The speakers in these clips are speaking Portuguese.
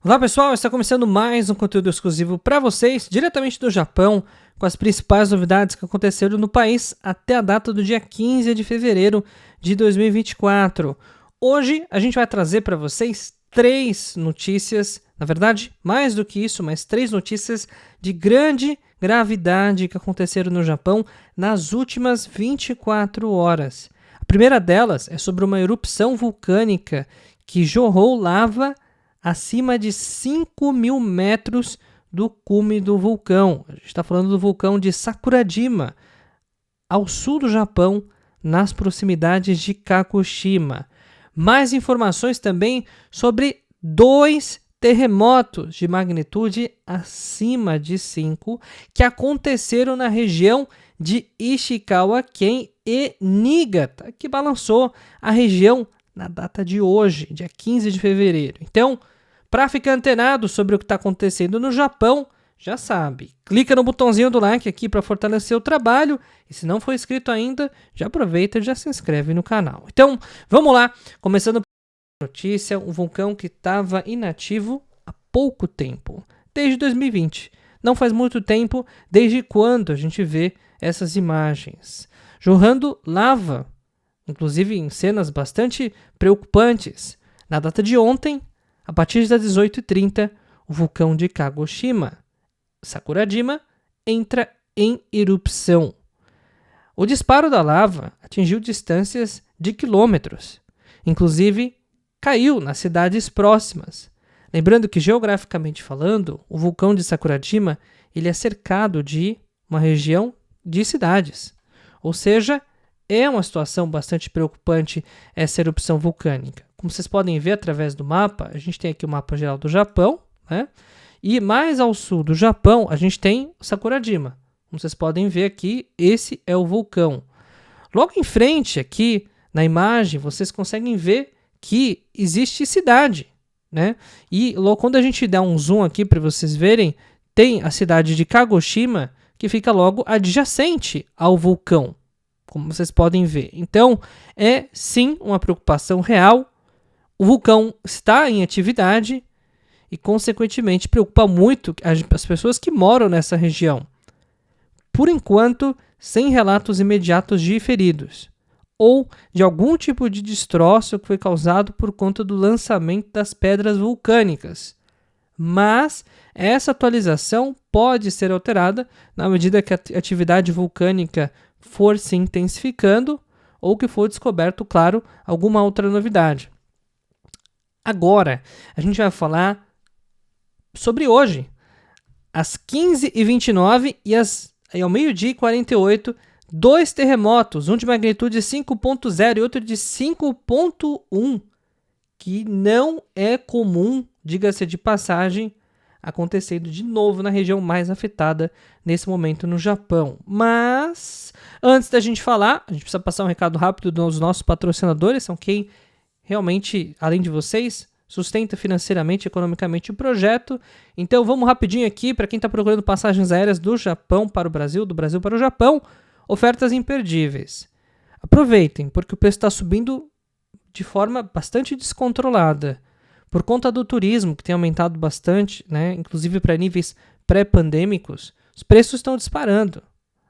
Olá pessoal, está começando mais um conteúdo exclusivo para vocês, diretamente do Japão, com as principais novidades que aconteceram no país até a data do dia 15 de fevereiro de 2024. Hoje a gente vai trazer para vocês 3 notícias, na verdade mais do que isso, mas 3 notícias de grande gravidade que aconteceram no Japão nas últimas 24 horas. A primeira delas é sobre uma erupção vulcânica que jorrou lava acima de 5.000 metros do cume do vulcão. A gente está falando do vulcão de Sakurajima, ao sul do Japão, nas proximidades de Kagoshima. Mais informações também sobre 2 terremotos de magnitude acima de 5 que aconteceram na região de Ishikawa-ken e Niigata, que balançou a região na data de hoje, dia 15 de fevereiro. Então, para ficar antenado sobre o que está acontecendo no Japão, já sabe, clica no botãozinho do like aqui para fortalecer o trabalho, e se não for inscrito ainda, já aproveita e já se inscreve no canal. Então, vamos lá, começando a notícia, um vulcão que estava inativo há pouco tempo, desde 2020. Não faz muito tempo desde quando a gente vê essas imagens. Jorrando lava, inclusive em cenas bastante preocupantes. Na data de ontem, a partir das 18h30, o vulcão de Kagoshima, Sakurajima, entra em erupção. O disparo da lava atingiu distâncias de quilômetros. Inclusive, caiu nas cidades próximas. Lembrando que, geograficamente falando, o vulcão de Sakurajima ele é cercado de uma região de cidades. Ou seja, é uma situação bastante preocupante essa erupção vulcânica. Como vocês podem ver através do mapa, a gente tem aqui o mapa geral do Japão, né? E mais ao sul do Japão, a gente tem Sakurajima. Como vocês podem ver aqui, esse é o vulcão. Logo em frente aqui, na imagem, vocês conseguem ver que existe cidade, né? E quando a gente dá um zoom aqui para vocês verem, tem a cidade de Kagoshima, que fica logo adjacente ao vulcão, como vocês podem ver. Então, é sim uma preocupação real. O vulcão está em atividade e, consequentemente, preocupa muito as pessoas que moram nessa região. Por enquanto, sem relatos imediatos de feridos ou de algum tipo de destroço que foi causado por conta do lançamento das pedras vulcânicas. Mas essa atualização pode ser alterada na medida que a atividade vulcânica for se intensificando ou que for descoberto, claro, alguma outra novidade. Agora, a gente vai falar sobre hoje, às 15h29 e ao meio-dia e 48, 2 terremotos, um de magnitude 5.0 e outro de 5.1, que não é comum, diga-se de passagem, acontecendo de novo na região mais afetada nesse momento no Japão. Mas, antes da gente falar, a gente precisa passar um recado rápido dos nossos patrocinadores, são quem realmente, além de vocês, sustenta financeiramente e economicamente o projeto. Então vamos rapidinho aqui para quem está procurando passagens aéreas do Japão para o Brasil, do Brasil para o Japão, ofertas imperdíveis. Aproveitem, porque o preço está subindo de forma bastante descontrolada. Por conta do turismo, que tem aumentado bastante, né, inclusive para níveis pré-pandêmicos, os preços estão disparando.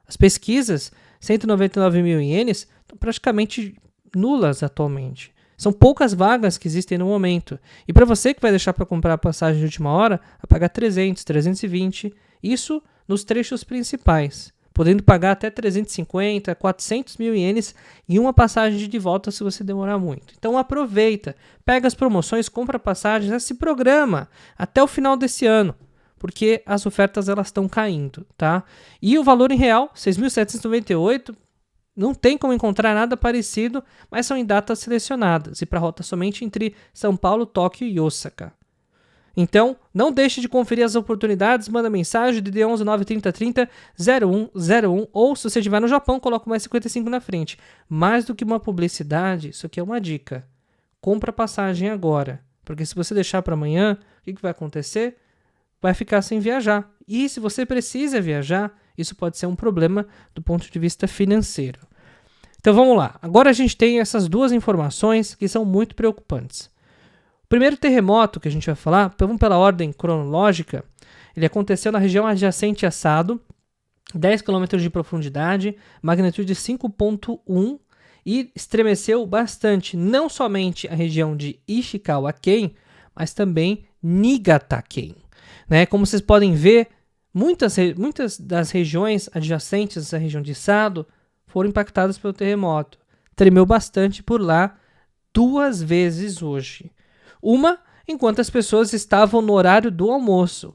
As pesquisas, 199 mil ienes, estão praticamente nulas atualmente. São poucas vagas que existem no momento. E para você que vai deixar para comprar a passagem de última hora, vai pagar 300, 320, isso nos trechos principais, podendo pagar até 350, 400 mil ienes em uma passagem de volta se você demorar muito. Então aproveita, pega as promoções, compra passagens, se programa até o final desse ano, porque as ofertas elas estão caindo, tá? E o valor em real, 6.798, não tem como encontrar nada parecido, mas são em datas selecionadas e para rota somente entre São Paulo, Tóquio e Osaka. Então, não deixe de conferir as oportunidades, manda mensagem DDD 11 93030 0101 ou se você estiver no Japão, coloca mais 55 na frente. Mais do que uma publicidade, isso aqui é uma dica. Compra passagem agora, porque se você deixar para amanhã, o que vai acontecer? Vai ficar sem viajar. E se você precisa viajar, isso pode ser um problema do ponto de vista financeiro. Então vamos lá. Agora a gente tem essas 2 informações que são muito preocupantes. primeiro terremoto que a gente vai falar, vamos pela ordem cronológica, ele aconteceu na região adjacente a Sado, 10 km de profundidade, magnitude 5.1 e estremeceu bastante, não somente a região de Ishikawa-ken, mas também Niigata-ken. Né? Como vocês podem ver, muitas das regiões adjacentes à região de Sado foram impactadas pelo terremoto. Tremeu bastante por lá 2 vezes hoje. Uma enquanto as pessoas estavam no horário do almoço.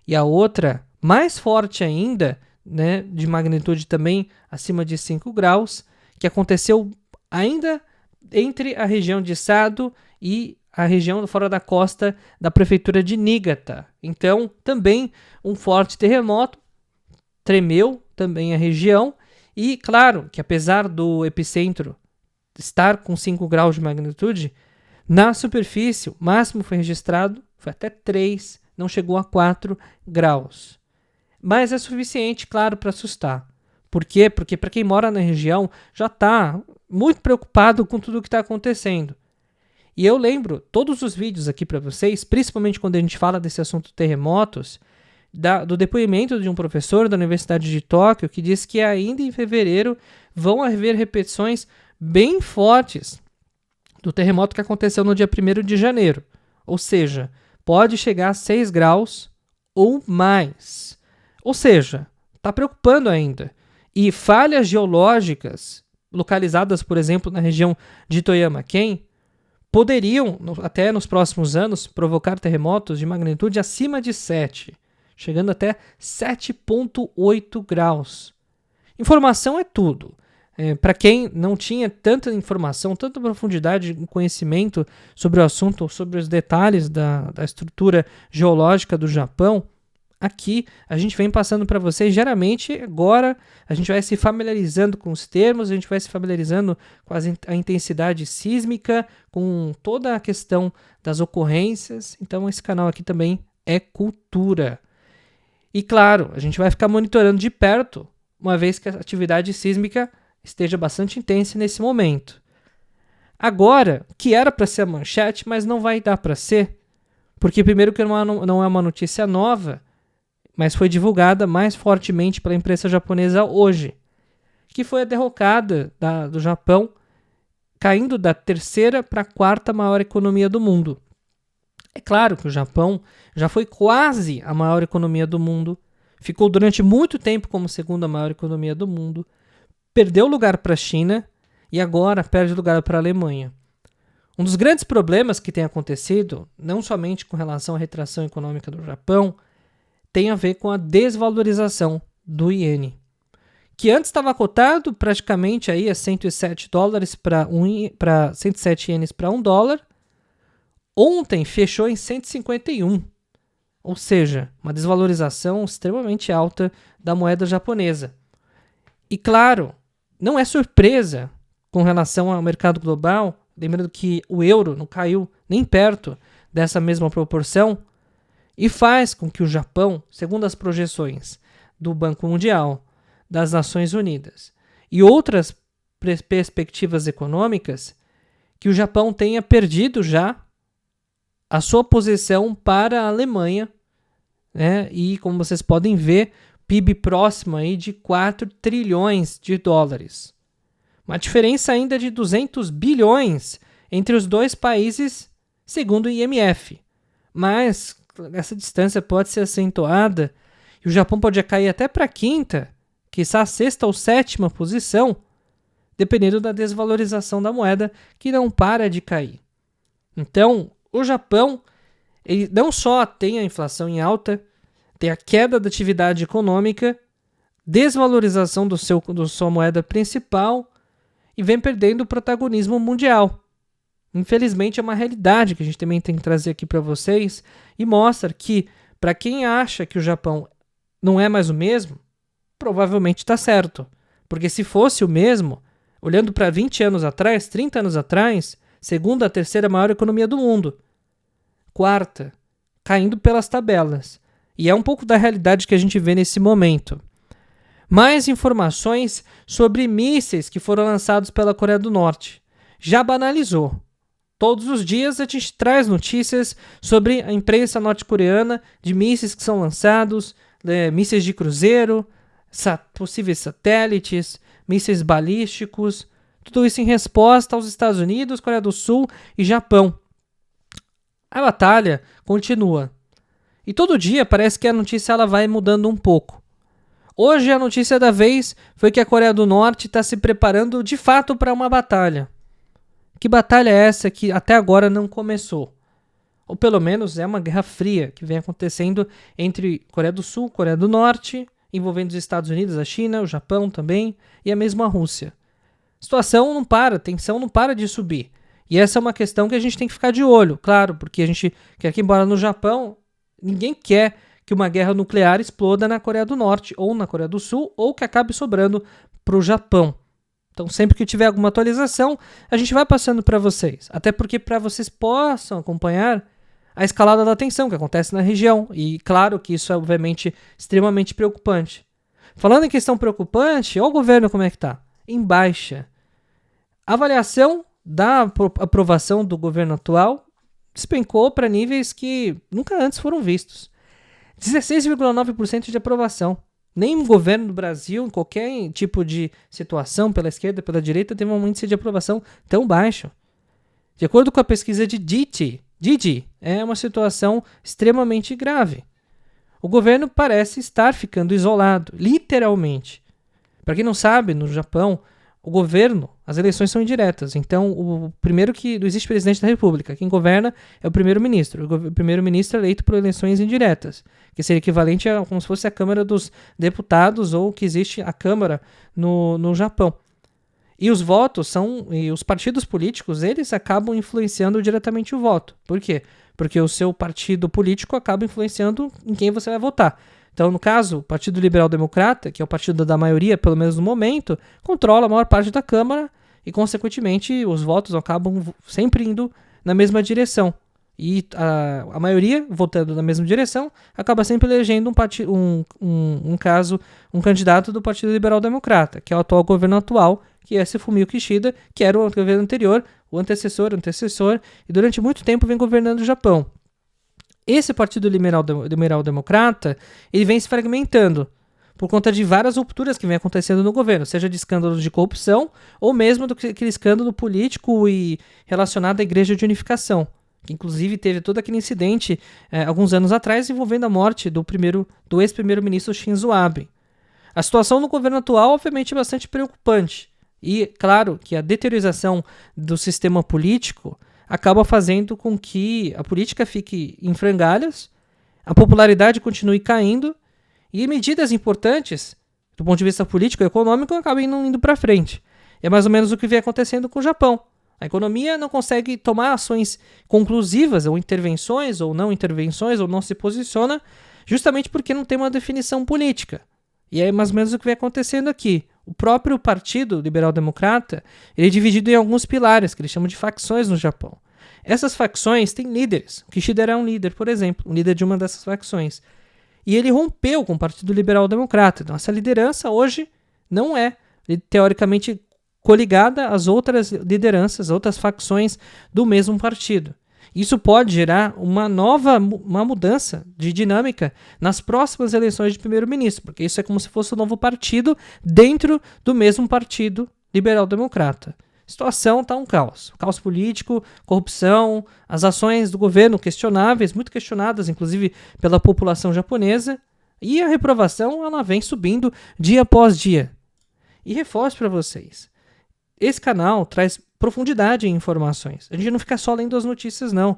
E a outra, mais forte ainda, né, de magnitude também acima de 5 graus, que aconteceu ainda entre a região de Sado e a região fora da costa da prefeitura de Niigata. Então, também um forte terremoto, tremeu também a região, e claro que apesar do epicentro estar com 5 graus de magnitude, na superfície o máximo foi registrado, foi até 3, não chegou a 4 graus. Mas é suficiente, claro, para assustar. Por quê? Porque para quem mora na região já está muito preocupado com tudo o que está acontecendo. E eu lembro todos os vídeos aqui para vocês, principalmente quando a gente fala desse assunto terremotos, do depoimento de um professor da Universidade de Tóquio que diz que ainda em fevereiro vão haver repetições bem fortes do terremoto que aconteceu no dia 1º de janeiro. Ou seja, pode chegar a 6 graus ou mais. Ou seja, está preocupando ainda. E falhas geológicas localizadas, por exemplo, na região de Toyama-ken, poderiam, até nos próximos anos, provocar terremotos de magnitude acima de 7, chegando até 7,8 graus. Informação é tudo. Para quem não tinha tanta informação, tanta profundidade de conhecimento sobre o assunto, sobre os detalhes da estrutura geológica do Japão, aqui a gente vem passando para vocês diariamente. Agora a gente vai se familiarizando com os termos, a gente vai se familiarizando com a intensidade sísmica, com toda a questão das ocorrências. Então esse canal aqui também é cultura. E claro, a gente vai ficar monitorando de perto, uma vez que a atividade sísmica esteja bastante intensa nesse momento. Agora, que era para ser a manchete, mas não vai dar para ser, porque primeiro que não é uma notícia nova, mas foi divulgada mais fortemente pela imprensa japonesa hoje, que foi a derrocada do Japão, caindo da 3ª para a 4ª maior economia do mundo. É claro que o Japão já foi quase a maior economia do mundo, ficou durante muito tempo como 2ª maior economia do mundo, perdeu lugar para a China e agora perde lugar para a Alemanha. Um dos grandes problemas que tem acontecido, não somente com relação à retração econômica do Japão, tem a ver com a desvalorização do iene, que antes estava cotado praticamente aí a 107 dólares para 107 ienes para $1. Ontem fechou em 151, ou seja, uma desvalorização extremamente alta da moeda japonesa. E claro, não é surpresa com relação ao mercado global, lembrando que o euro não caiu nem perto dessa mesma proporção, e faz com que o Japão, segundo as projeções do Banco Mundial, das Nações Unidas e outras perspectivas econômicas, que o Japão tenha perdido já a sua posição para a Alemanha, né? E como vocês podem ver, PIB próximo aí de 4 trilhões de dólares. Uma diferença ainda de 200 bilhões entre os dois países, segundo o IMF. Mas essa distância pode ser acentuada e o Japão pode cair até para a 5ª, quiçá a 6ª ou 7ª posição, dependendo da desvalorização da moeda, que não para de cair. Então, o Japão, ele não só tem a inflação em alta, tem a queda da atividade econômica, desvalorização da sua moeda principal e vem perdendo o protagonismo mundial. Infelizmente é uma realidade que a gente também tem que trazer aqui para vocês e mostra que, para quem acha que o Japão não é mais o mesmo, provavelmente está certo. Porque se fosse o mesmo, olhando para 20 anos atrás, 30 anos atrás, 2ª, 3ª maior economia do mundo, 4ª, caindo pelas tabelas. E é um pouco da realidade que a gente vê nesse momento. Mais informações sobre mísseis que foram lançados pela Coreia do Norte. Já banalizou. Todos os dias a gente traz notícias sobre a imprensa norte-coreana de mísseis que são lançados, mísseis de cruzeiro, possíveis satélites, mísseis balísticos, tudo isso em resposta aos Estados Unidos, Coreia do Sul e Japão. A batalha continua. E todo dia parece que a notícia ela vai mudando um pouco. Hoje a notícia da vez foi que a Coreia do Norte está se preparando de fato para uma batalha. Que batalha é essa que até agora não começou? Ou pelo menos é uma guerra fria que vem acontecendo entre Coreia do Sul, Coreia do Norte, envolvendo os Estados Unidos, a China, o Japão também e a mesma Rússia. A situação não para, a tensão não para de subir. E essa é uma questão que a gente tem que ficar de olho, claro, porque a gente quer que, embora no Japão, ninguém quer que uma guerra nuclear exploda na Coreia do Norte ou na Coreia do Sul, ou que acabe sobrando para o Japão. Então, sempre que tiver alguma atualização, a gente vai passando para vocês. Até porque para vocês possam acompanhar a escalada da tensão que acontece na região. E claro que isso é, obviamente, extremamente preocupante. Falando em questão preocupante, olha o governo como é que está. Em baixa. A avaliação da aprovação do governo atual despencou para níveis que nunca antes foram vistos. 16,9% de aprovação. Nem governo do Brasil, em qualquer tipo de situação, pela esquerda, pela direita, teve um índice de aprovação tão baixo. De acordo com a pesquisa de Didi, é uma situação extremamente grave. O governo parece estar ficando isolado, literalmente. Para quem não sabe, no Japão, o governo, as eleições são indiretas. Então, o primeiro que não existe presidente da República. Quem governa é o primeiro-ministro. O primeiro-ministro é eleito por eleições indiretas, que seria equivalente a como se fosse a Câmara dos Deputados ou que existe a Câmara no Japão. E os votos e os partidos políticos, eles acabam influenciando diretamente o voto. Por quê? Porque o seu partido político acaba influenciando em quem você vai votar. Então, no caso, o Partido Liberal Democrata, que é o partido da maioria, pelo menos no momento, controla a maior parte da Câmara e, consequentemente, os votos acabam sempre indo na mesma direção. E a maioria, votando na mesma direção, acaba sempre elegendo um candidato do Partido Liberal Democrata, que é o atual governo atual, que é Fumio Kishida, que era o governo anterior, o antecessor, e durante muito tempo vem governando o Japão. Esse Partido Liberal Democrata, ele vem se fragmentando por conta de várias rupturas que vem acontecendo no governo, seja de escândalos de corrupção ou mesmo daquele escândalo político e relacionado à Igreja de Unificação, que inclusive teve todo aquele incidente alguns anos atrás envolvendo a morte do ex-primeiro-ministro Shinzo Abe. A situação no governo atual, obviamente, é bastante preocupante. E, claro, que a deteriorização do sistema político acaba fazendo com que a política fique em frangalhos, a popularidade continue caindo e medidas importantes, do ponto de vista político e econômico, acabem não indo para frente. É mais ou menos o que vem acontecendo com o Japão. A economia não consegue tomar ações conclusivas, ou intervenções, ou não se posiciona, justamente porque não tem uma definição política. E é mais ou menos o que vem acontecendo aqui. O próprio Partido Liberal Democrata ele é dividido em alguns pilares, que eles chamam de facções no Japão. Essas facções têm líderes. O Kishida era um líder, por exemplo, um líder de uma dessas facções. E ele rompeu com o Partido Liberal Democrata. Então, essa liderança hoje não é, teoricamente, coligada às outras lideranças, outras facções do mesmo partido. Isso pode gerar uma mudança de dinâmica nas próximas eleições de primeiro-ministro, porque isso é como se fosse um novo partido dentro do mesmo partido liberal-democrata. A situação está um caos. Caos político, corrupção, as ações do governo questionáveis, muito questionadas, inclusive pela população japonesa, e a reprovação ela vem subindo dia após dia. E reforço para vocês, esse canal traz profundidade em informações. A gente não fica só lendo as notícias, não.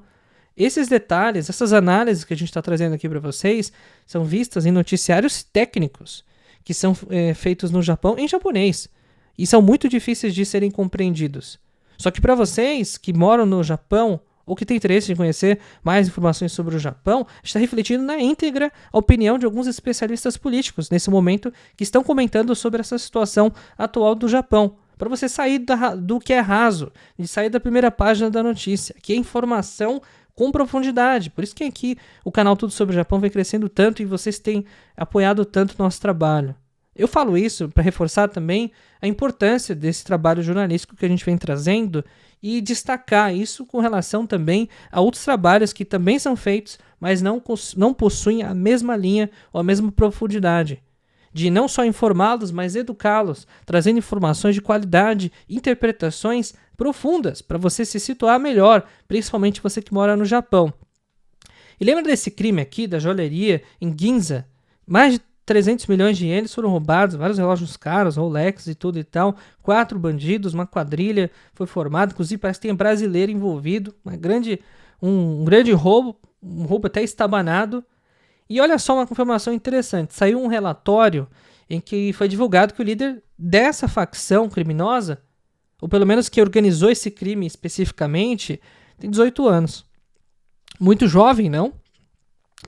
Esses detalhes, essas análises que a gente está trazendo aqui para vocês, são vistas em noticiários técnicos, que são feitos no Japão em japonês. E são muito difíceis de serem compreendidos. Só que para vocês que moram no Japão, ou que têm interesse em conhecer mais informações sobre o Japão, está refletindo na íntegra a opinião de alguns especialistas políticos, nesse momento, que estão comentando sobre essa situação atual do Japão. Para você sair do que é raso, de sair da primeira página da notícia, que é informação com profundidade. Por isso que aqui o canal Tudo Sobre o Japão vem crescendo tanto e vocês têm apoiado tanto o nosso trabalho. Eu falo isso para reforçar também a importância desse trabalho jornalístico que a gente vem trazendo e destacar isso com relação também a outros trabalhos que também são feitos, mas não possuem a mesma linha ou a mesma profundidade. De não só informá-los, mas educá-los, trazendo informações de qualidade, interpretações profundas para você se situar melhor, principalmente você que mora no Japão. E lembra desse crime aqui da joalheria em Ginza? Mais de 300 milhões de ienes foram roubados, vários relógios caros, Rolex e tudo e tal. 4 bandidos, uma quadrilha foi formada, inclusive parece que tem brasileiro envolvido. Um grande roubo, um roubo até estabanado. E olha só uma informação interessante, saiu um relatório em que foi divulgado que o líder dessa facção criminosa, ou pelo menos que organizou esse crime especificamente, tem 18 anos. Muito jovem, não?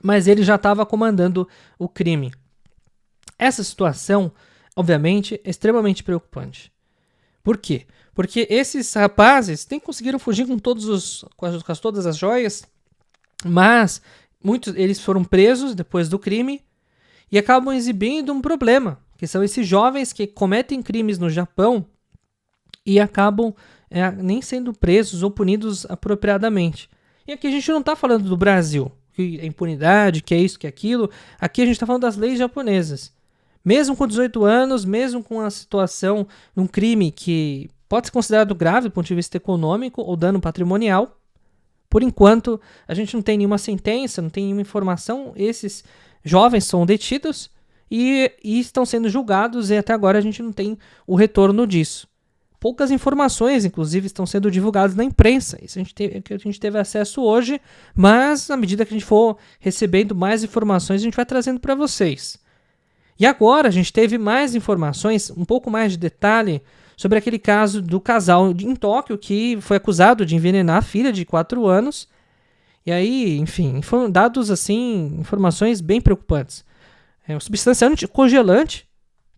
Mas ele já estava comandando o crime. Essa situação, obviamente, é extremamente preocupante. Por quê? Porque esses rapazes conseguiram fugir com todas as joias, mas muitos eles foram presos depois do crime e acabam exibindo um problema, que são esses jovens que cometem crimes no Japão e acabam nem sendo presos ou punidos apropriadamente. E aqui a gente não está falando do Brasil, que é impunidade, que é isso, que é aquilo. Aqui a gente está falando das leis japonesas. Mesmo com 18 anos, mesmo com a situação de um crime que pode ser considerado grave do ponto de vista econômico ou dano patrimonial, por enquanto a gente não tem nenhuma sentença, não tem nenhuma informação. Esses jovens são detidos e estão sendo julgados e até agora a gente não tem o retorno disso. Poucas informações, inclusive, estão sendo divulgadas na imprensa. Isso que a gente teve acesso hoje, mas à medida que a gente for recebendo mais informações, a gente vai trazendo para vocês. E agora a gente teve mais informações, um pouco mais de detalhe, sobre aquele caso do casal em Tóquio que foi acusado de envenenar a filha de 4 anos. E aí, enfim, foram dados assim, informações bem preocupantes. Uma substância anticongelante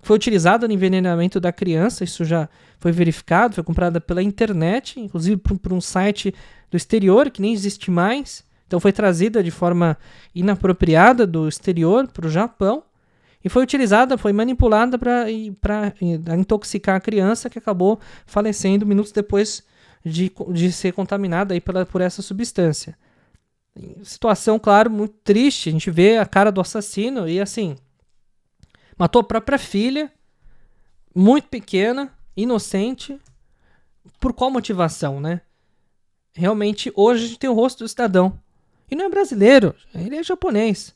foi utilizada no envenenamento da criança, isso já foi verificado, foi comprada pela internet, inclusive por um site do exterior que nem existe mais. Então foi trazida de forma inapropriada do exterior para o Japão e foi utilizada, foi manipulada para intoxicar a criança, que acabou falecendo minutos depois de ser contaminada aí por essa substância. Situação, claro, muito triste. A gente vê a cara do assassino e assim, matou a própria filha, muito pequena, inocente. Por qual motivação, né? Realmente, hoje a gente tem o rosto do cidadão. E não é brasileiro, ele é japonês.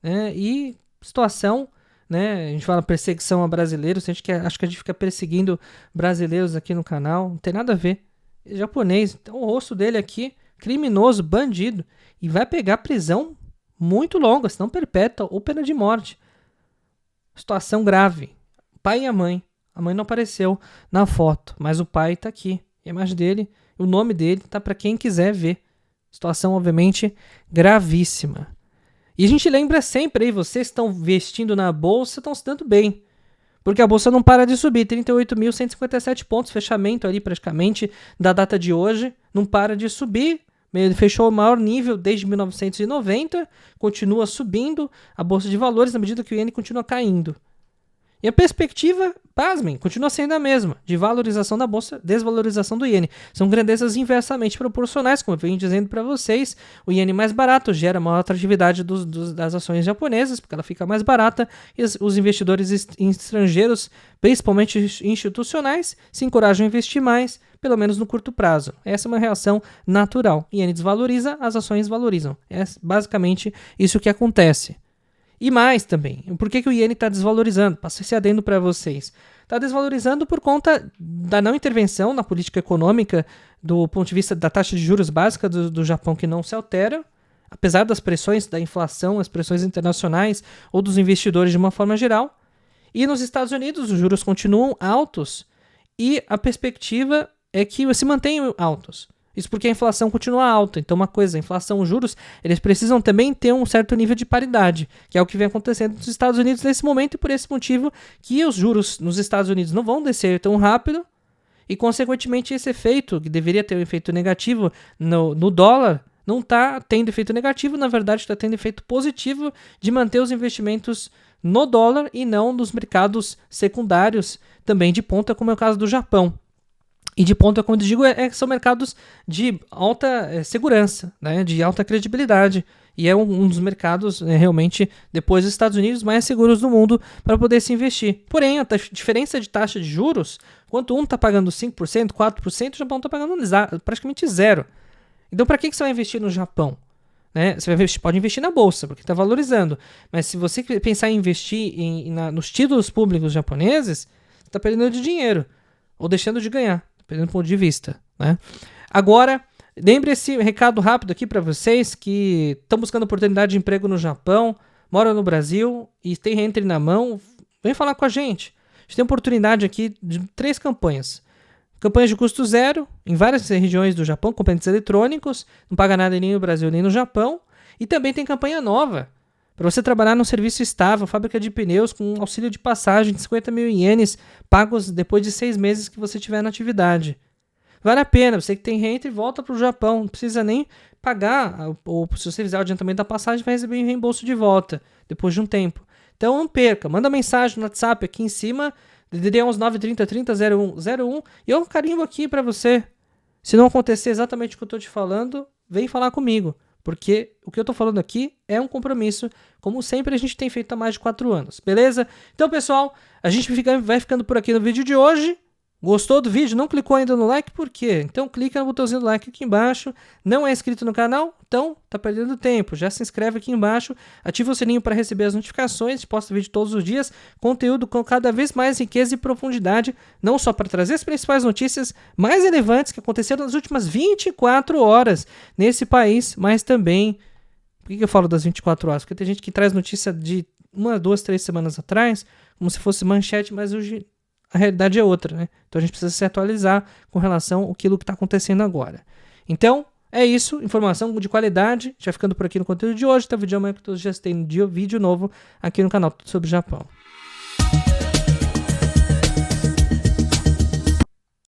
Né? E situação, né? A gente fala perseguição a brasileiros, acho que a gente fica perseguindo brasileiros aqui no canal. Não tem nada a ver. Ele é japonês. Então o rosto dele aqui, criminoso, bandido. E vai pegar prisão muito longa, se não perpétua ou pena de morte. Situação grave. Pai e a mãe. A mãe não apareceu na foto, mas o pai tá aqui. A imagem dele, o nome dele tá para quem quiser ver. Situação, obviamente, gravíssima. E a gente lembra sempre aí, vocês estão investindo na bolsa, estão se dando bem. Porque a bolsa não para de subir. 38.157 pontos, fechamento ali praticamente da data de hoje. Não para de subir. Ele fechou o maior nível desde 1990, continua subindo a bolsa de valores na medida que o iene continua caindo. E a perspectiva, pasmem, continua sendo a mesma, de valorização da bolsa, desvalorização do iene. São grandezas inversamente proporcionais, como eu venho dizendo para vocês. O iene mais barato gera maior atratividade das ações japonesas, porque ela fica mais barata, e os investidores estrangeiros, principalmente institucionais, se encorajam a investir mais, pelo menos no curto prazo. Essa é uma reação natural. O iene desvaloriza, as ações valorizam. É basicamente isso que acontece. E mais também, por que o iene está desvalorizando? Passo esse adendo para vocês. Está desvalorizando por conta da não intervenção na política econômica do ponto de vista da taxa de juros básica do Japão, que não se altera, apesar das pressões da inflação, as pressões internacionais ou dos investidores de uma forma geral. E nos Estados Unidos os juros continuam altos e a perspectiva é que se mantenham altos. Isso porque a inflação continua alta. Então, uma coisa, a inflação, os juros, eles precisam também ter um certo nível de paridade, que é o que vem acontecendo nos Estados Unidos nesse momento, e por esse motivo que os juros nos Estados Unidos não vão descer tão rápido, e, consequentemente, esse efeito, que deveria ter um efeito negativo no dólar, não está tendo efeito negativo, na verdade está tendo efeito positivo de manter os investimentos no dólar e não nos mercados secundários também de ponta, como é o caso do Japão. E de ponta, como eu digo, são mercados de alta segurança, né, de alta credibilidade. E é um dos mercados, realmente, depois dos Estados Unidos, mais seguros do mundo para poder se investir. Porém, a diferença de taxa de juros, enquanto um está pagando 5%, 4%, o Japão está pagando praticamente zero. Então, para que você vai investir no Japão? Né? Você pode investir na bolsa, porque está valorizando. Mas se você pensar em investir nos títulos públicos japoneses, você está perdendo de dinheiro ou deixando de ganhar, dependendo do ponto de vista. Né? Agora, lembre esse recado rápido aqui para vocês que estão buscando oportunidade de emprego no Japão, moram no Brasil e tem renda na mão, vem falar com a gente. A gente tem oportunidade aqui de 3 campanhas. Campanhas de custo zero, em várias regiões do Japão, componentes eletrônicos, não paga nada nem no Brasil nem no Japão. E também tem campanha nova, para você trabalhar num serviço estável, fábrica de pneus, com auxílio de passagem de 50 mil ienes, pagos depois de 6 meses que você tiver na atividade. Vale a pena, você que tem renda e volta para o Japão, não precisa nem pagar, ou se você fizer o adiantamento da passagem, vai receber um reembolso de volta, depois de um tempo. Então não perca, manda mensagem no WhatsApp aqui em cima, DDD 11 930 30 0101, e eu carimbo aqui para você. Se não acontecer exatamente o que eu estou te falando, vem falar comigo, porque o que eu estou falando aqui é um compromisso, como sempre a gente tem feito há mais de 4 anos, beleza? Então, pessoal, a gente vai ficando por aqui no vídeo de hoje. Gostou do vídeo? Não clicou ainda no like? Por quê? Então clica no botãozinho do like aqui embaixo. Não é inscrito no canal? Então tá perdendo tempo. Já se inscreve aqui embaixo. Ativa o sininho para receber as notificações. Posta vídeo todos os dias. Conteúdo com cada vez mais riqueza e profundidade. Não só para trazer as principais notícias mais relevantes que aconteceram nas últimas 24 horas nesse país, mas também... Por que eu falo das 24 horas? Porque tem gente que traz notícia de 1, 2, 3 semanas atrás, como se fosse manchete, mas hoje... a realidade é outra, né? Então a gente precisa se atualizar com relação àquilo que está acontecendo agora. Então, é isso. Informação de qualidade. A gente vai ficando por aqui no conteúdo de hoje. Tá vídeo amanhã que todos os dias tem vídeo novo aqui no canal sobre o Japão.